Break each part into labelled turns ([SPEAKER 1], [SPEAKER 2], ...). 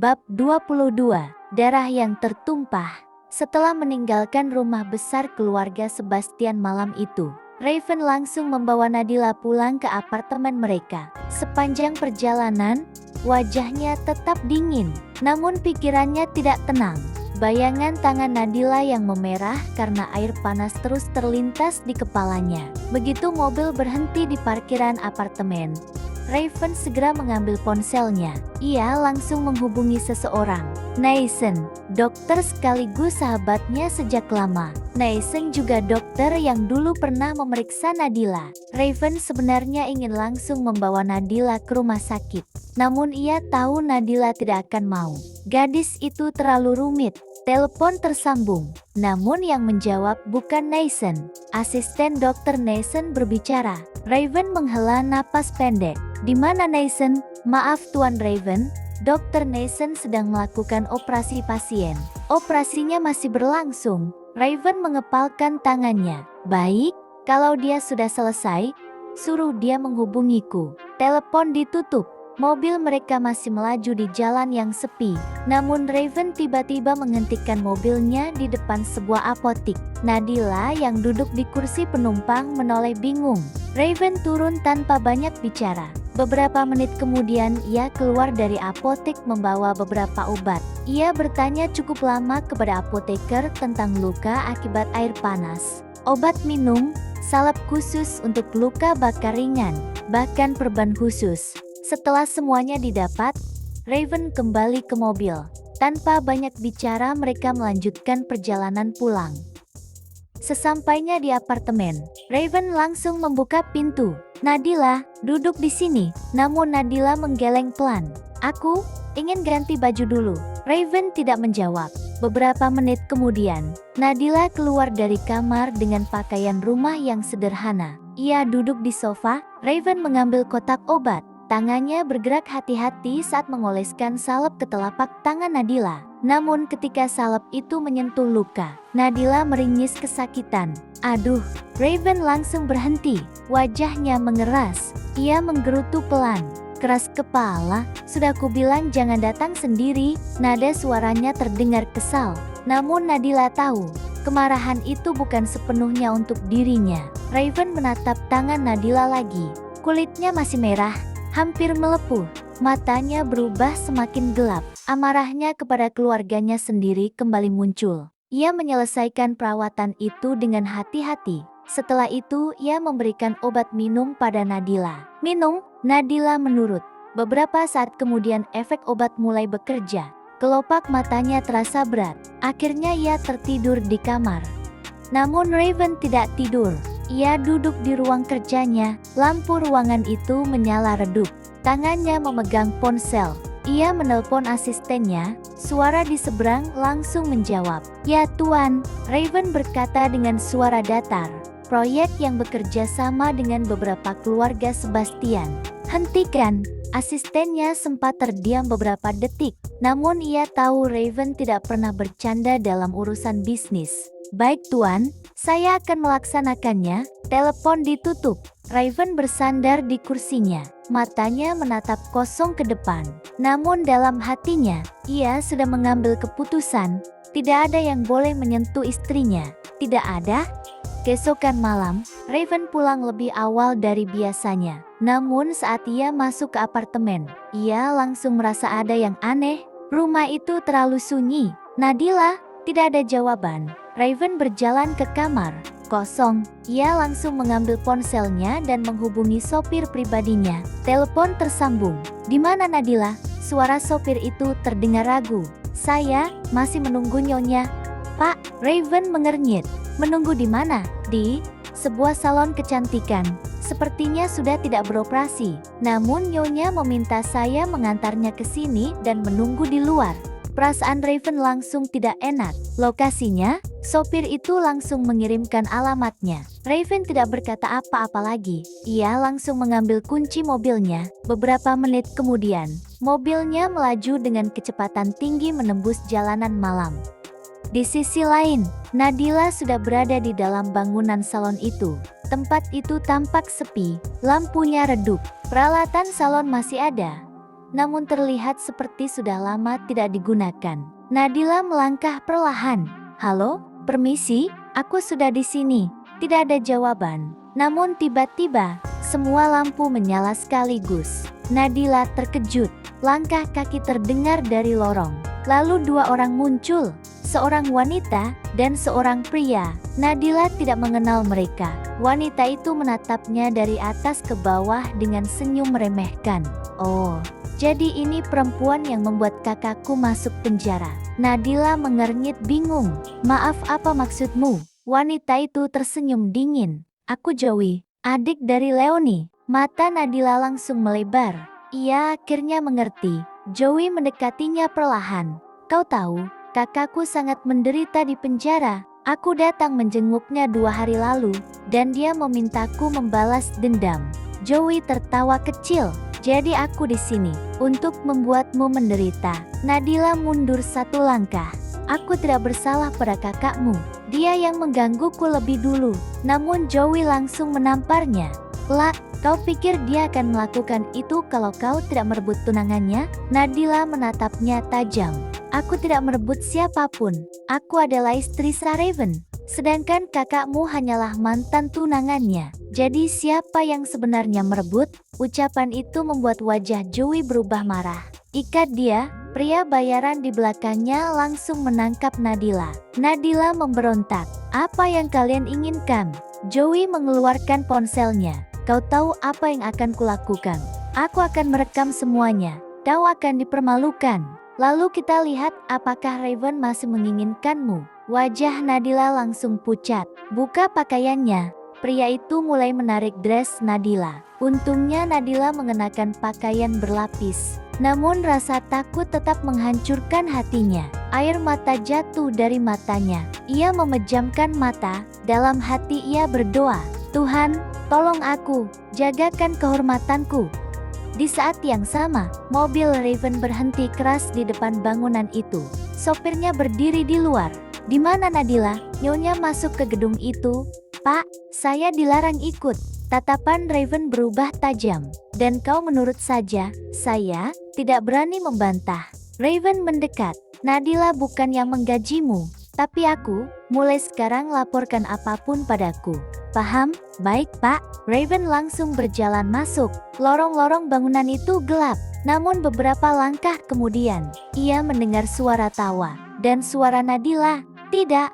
[SPEAKER 1] Bab 22, Darah yang tertumpah. Setelah meninggalkan rumah besar keluarga Sebastian malam itu, Raven langsung membawa Nadila pulang ke apartemen mereka. Sepanjang perjalanan, wajahnya tetap dingin, namun pikirannya tidak tenang. Bayangan tangan Nadila yang memerah karena air panas terus terlintas di kepalanya. Begitu mobil berhenti di parkiran apartemen, Raven segera mengambil ponselnya. Ia langsung menghubungi seseorang, Nason, dokter sekaligus sahabatnya sejak lama. Nason juga dokter yang dulu pernah memeriksa Nadila. Raven sebenarnya ingin langsung membawa Nadila ke rumah sakit, namun ia tahu Nadila tidak akan mau. Gadis itu terlalu rumit. Telepon tersambung, namun yang menjawab bukan Nason. Asisten dokter Nason berbicara. Raven menghela napas pendek. Di mana Nason? Maaf Tuan Raven, Dokter Nason sedang melakukan operasi pasien. Operasinya masih berlangsung. Raven mengepalkan tangannya. Baik, kalau dia sudah selesai, suruh dia menghubungiku. Telepon ditutup. Mobil mereka masih melaju di jalan yang sepi. Namun Raven tiba-tiba menghentikan mobilnya di depan sebuah apotik. Nadila yang duduk di kursi penumpang menoleh bingung. Raven turun tanpa banyak bicara. Beberapa menit kemudian ia keluar dari apotek membawa beberapa obat. Ia bertanya cukup lama kepada apoteker tentang luka akibat air panas. Obat minum, salep khusus untuk luka bakar ringan, bahkan perban khusus. Setelah semuanya didapat, Raven kembali ke mobil. Tanpa banyak bicara mereka melanjutkan perjalanan pulang. Sesampainya di apartemen, Raven langsung membuka pintu. Nadila, duduk di sini. Namun Nadila menggeleng pelan. Aku ingin ganti baju dulu. Raven tidak menjawab. Beberapa menit kemudian, Nadila keluar dari kamar dengan pakaian rumah yang sederhana. Ia duduk di sofa. Raven mengambil kotak obat. Tangannya bergerak hati-hati saat mengoleskan salep ke telapak tangan Nadila. Namun ketika salep itu menyentuh luka, Nadila meringis kesakitan. Aduh, Raven langsung berhenti. Wajahnya mengeras. Ia menggerutu pelan. Keras kepala, sudah kubilang jangan datang sendiri. Nada suaranya terdengar kesal. Namun Nadila tahu, kemarahan itu bukan sepenuhnya untuk dirinya. Raven menatap tangan Nadila lagi. Kulitnya masih merah, hampir melepuh. Matanya berubah semakin gelap. Amarahnya kepada keluarganya sendiri kembali muncul. Ia menyelesaikan perawatan itu dengan hati-hati. Setelah itu, ia memberikan obat minum pada Nadila. Minum, Nadila menurut. Beberapa saat kemudian efek obat mulai bekerja. Kelopak matanya terasa berat. Akhirnya ia tertidur di kamar. Namun Raven tidak tidur. Ia duduk di ruang kerjanya. Lampu ruangan itu menyala redup. Tangannya memegang ponsel. Ia menelpon asistennya. Suara di seberang langsung menjawab. Ya Tuan, Raven berkata dengan suara datar. Proyek yang bekerja sama dengan beberapa keluarga Sebastian. Hentikan. Asistennya sempat terdiam beberapa detik. Namun ia tahu Raven tidak pernah bercanda dalam urusan bisnis. Baik Tuan, saya akan melaksanakannya. Telepon ditutup. Raven bersandar di kursinya. Matanya menatap kosong ke depan. Namun dalam hatinya, ia sudah mengambil keputusan. Tidak ada yang boleh menyentuh istrinya. Tidak ada. Keesokan malam, Raven pulang lebih awal dari biasanya. Namun saat ia masuk ke apartemen, ia langsung merasa ada yang aneh. Rumah itu terlalu sunyi. Nadila, tidak ada jawaban. Raven berjalan ke kamar. Kosong. Ia langsung mengambil ponselnya dan menghubungi sopir pribadinya. Telepon tersambung. Di mana Nadila? Suara sopir itu terdengar ragu. Saya masih menunggu Nyonya. Pak, Raven mengernyit. Menunggu di mana? Di sebuah salon kecantikan. Sepertinya sudah tidak beroperasi. Namun Nyonya meminta saya mengantarnya ke sini dan menunggu di luar. Perasaan Raven langsung tidak enak. Lokasinya? Sopir itu langsung mengirimkan alamatnya. Raven tidak berkata apa-apa lagi. Ia langsung mengambil kunci mobilnya. Beberapa menit kemudian, mobilnya melaju dengan kecepatan tinggi menembus jalanan malam. Di sisi lain, Nadila sudah berada di dalam bangunan salon itu. Tempat itu tampak sepi, lampunya redup, peralatan salon masih ada. namun terlihat seperti sudah lama tidak digunakan. Nadila melangkah perlahan. Halo, permisi, aku sudah di sini. Tidak ada jawaban. Namun tiba-tiba, semua lampu menyala sekaligus. Nadila terkejut. Langkah kaki terdengar dari lorong. Lalu dua orang muncul. Seorang wanita dan seorang pria. Nadila tidak mengenal mereka. Wanita itu menatapnya dari atas ke bawah dengan senyum meremehkan. Oh, jadi ini perempuan yang membuat kakakku masuk penjara. Nadila mengernyit bingung. Maaf, apa maksudmu? Wanita itu tersenyum dingin. Aku Joey, adik dari Leonie. Mata Nadila langsung melebar. Ia akhirnya mengerti. Joey mendekatinya perlahan. Kau tahu, kakakku sangat menderita di penjara. Aku datang menjenguknya 2 hari lalu, dan dia memintaku membalas dendam. Joey tertawa kecil. Jadi aku di sini untuk membuatmu menderita. Nadila mundur 1 langkah. Aku tidak bersalah pada kakakmu. Dia yang menggangguku lebih dulu. Namun Joey langsung menamparnya. Lah, kau pikir dia akan melakukan itu kalau kau tidak merebut tunangannya? Nadila menatapnya tajam. Aku tidak merebut siapapun. Aku adalah istri Sir Raven. Sedangkan kakakmu hanyalah mantan tunangannya. Jadi siapa yang sebenarnya merebut? Ucapan itu membuat wajah Joey berubah marah. Ikat dia. Pria bayaran di belakangnya langsung menangkap Nadila. Nadila memberontak. Apa yang kalian inginkan? Joey mengeluarkan ponselnya. Kau tahu apa yang akan kulakukan? Aku akan merekam semuanya. Kau akan dipermalukan. Lalu kita lihat apakah Raven masih menginginkanmu. Wajah Nadila langsung pucat. Buka pakaiannya. Pria itu mulai menarik dress Nadila. Untungnya Nadila mengenakan pakaian berlapis. Namun rasa takut tetap menghancurkan hatinya. Air mata jatuh dari matanya. Ia memejamkan mata. Dalam hati ia berdoa, Tuhan, tolong aku, jagakan kehormatanku. Di saat yang sama, mobil Raven berhenti keras di depan bangunan itu. Sopirnya berdiri di luar. Di mana Nadila? Nyonya masuk ke gedung itu. Pak, saya dilarang ikut. Tatapan Raven berubah tajam. Dan kau menurut saja, saya tidak berani membantah. Raven mendekat. Nadila bukan yang menggajimu, tapi aku, mulai sekarang laporkan apapun padaku. Paham? Baik Pak. Raven langsung berjalan masuk. Lorong-lorong bangunan itu gelap. Namun beberapa langkah kemudian, ia mendengar suara tawa. Dan suara Nadila. Tidak.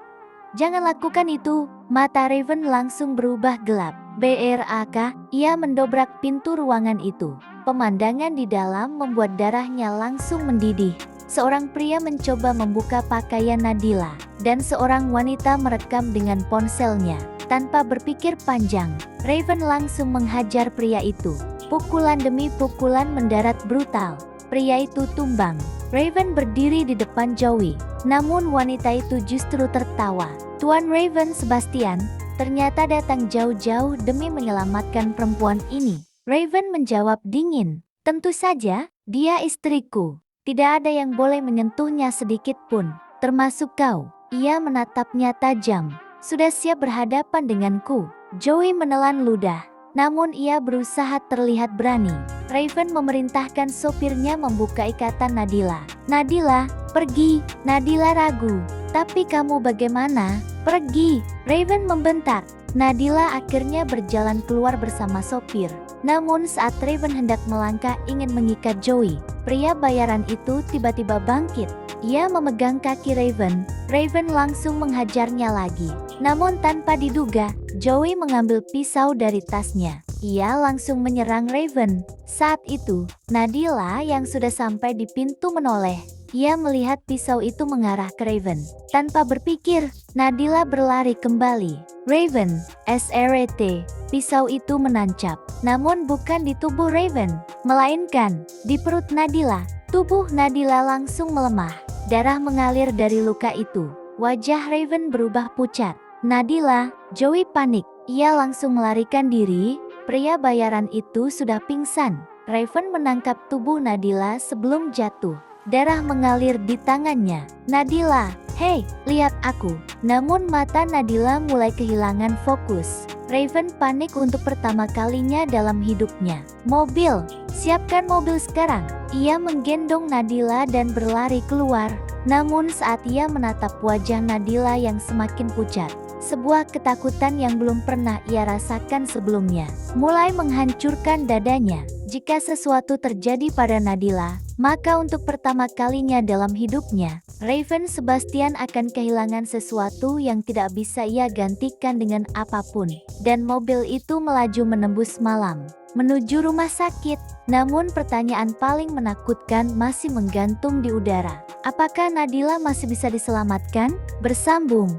[SPEAKER 1] Jangan lakukan itu. Mata Raven langsung berubah gelap. BRAK, ia mendobrak pintu ruangan itu. Pemandangan di dalam membuat darahnya langsung mendidih. Seorang pria mencoba membuka pakaian Nadila, dan seorang wanita merekam dengan ponselnya. Tanpa berpikir panjang, Raven langsung menghajar pria itu. Pukulan demi pukulan mendarat brutal. Pria itu tumbang. Raven berdiri di depan Joey. Namun wanita itu justru tertawa. Tuan Raven Sebastian ternyata datang jauh-jauh demi menyelamatkan perempuan ini. Raven menjawab dingin. Tentu saja, dia istriku. Tidak ada yang boleh menyentuhnya sedikit pun, termasuk kau. Ia menatapnya tajam. Sudah siap berhadapan denganku? Joey menelan ludah. Namun ia berusaha terlihat berani. Raven memerintahkan sopirnya membuka ikatan Nadila. Nadila, pergi. Nadila ragu. Tapi kamu bagaimana? Pergi. Raven membentak. Nadila akhirnya berjalan keluar bersama sopir. Namun saat Raven hendak melangkah ingin mengikat Joey, pria bayaran itu tiba-tiba bangkit. Ia memegang kaki Raven. Raven langsung menghajarnya lagi. Namun tanpa diduga, Joey mengambil pisau dari tasnya. Ia langsung menyerang Raven. Saat itu, Nadila yang sudah sampai di pintu menoleh. Ia melihat pisau itu mengarah ke Raven. Tanpa berpikir, Nadila berlari kembali. Raven, SRT. Pisau itu menancap. Namun bukan di tubuh Raven, melainkan di perut Nadila. Tubuh Nadila langsung melemah. Darah mengalir dari luka itu. Wajah Raven berubah pucat. Nadila, Joey panik. Ia langsung melarikan diri. Pria bayaran itu sudah pingsan. Raven menangkap tubuh Nadila sebelum jatuh. Darah mengalir di tangannya. Nadila, hei, lihat aku. Namun mata Nadila mulai kehilangan fokus. Raven panik untuk pertama kalinya dalam hidupnya. Mobil, siapkan mobil sekarang. Ia menggendong Nadila dan berlari keluar. Namun saat ia menatap wajah Nadila yang semakin pucat, sebuah ketakutan yang belum pernah ia rasakan sebelumnya mulai menghancurkan dadanya. Jika sesuatu terjadi pada Nadila, maka untuk pertama kalinya dalam hidupnya, Raven Sebastian akan kehilangan sesuatu yang tidak bisa ia gantikan dengan apapun. Dan mobil itu melaju menembus malam, menuju rumah sakit. Namun pertanyaan paling menakutkan masih menggantung di udara. Apakah Nadila masih bisa diselamatkan? Bersambung.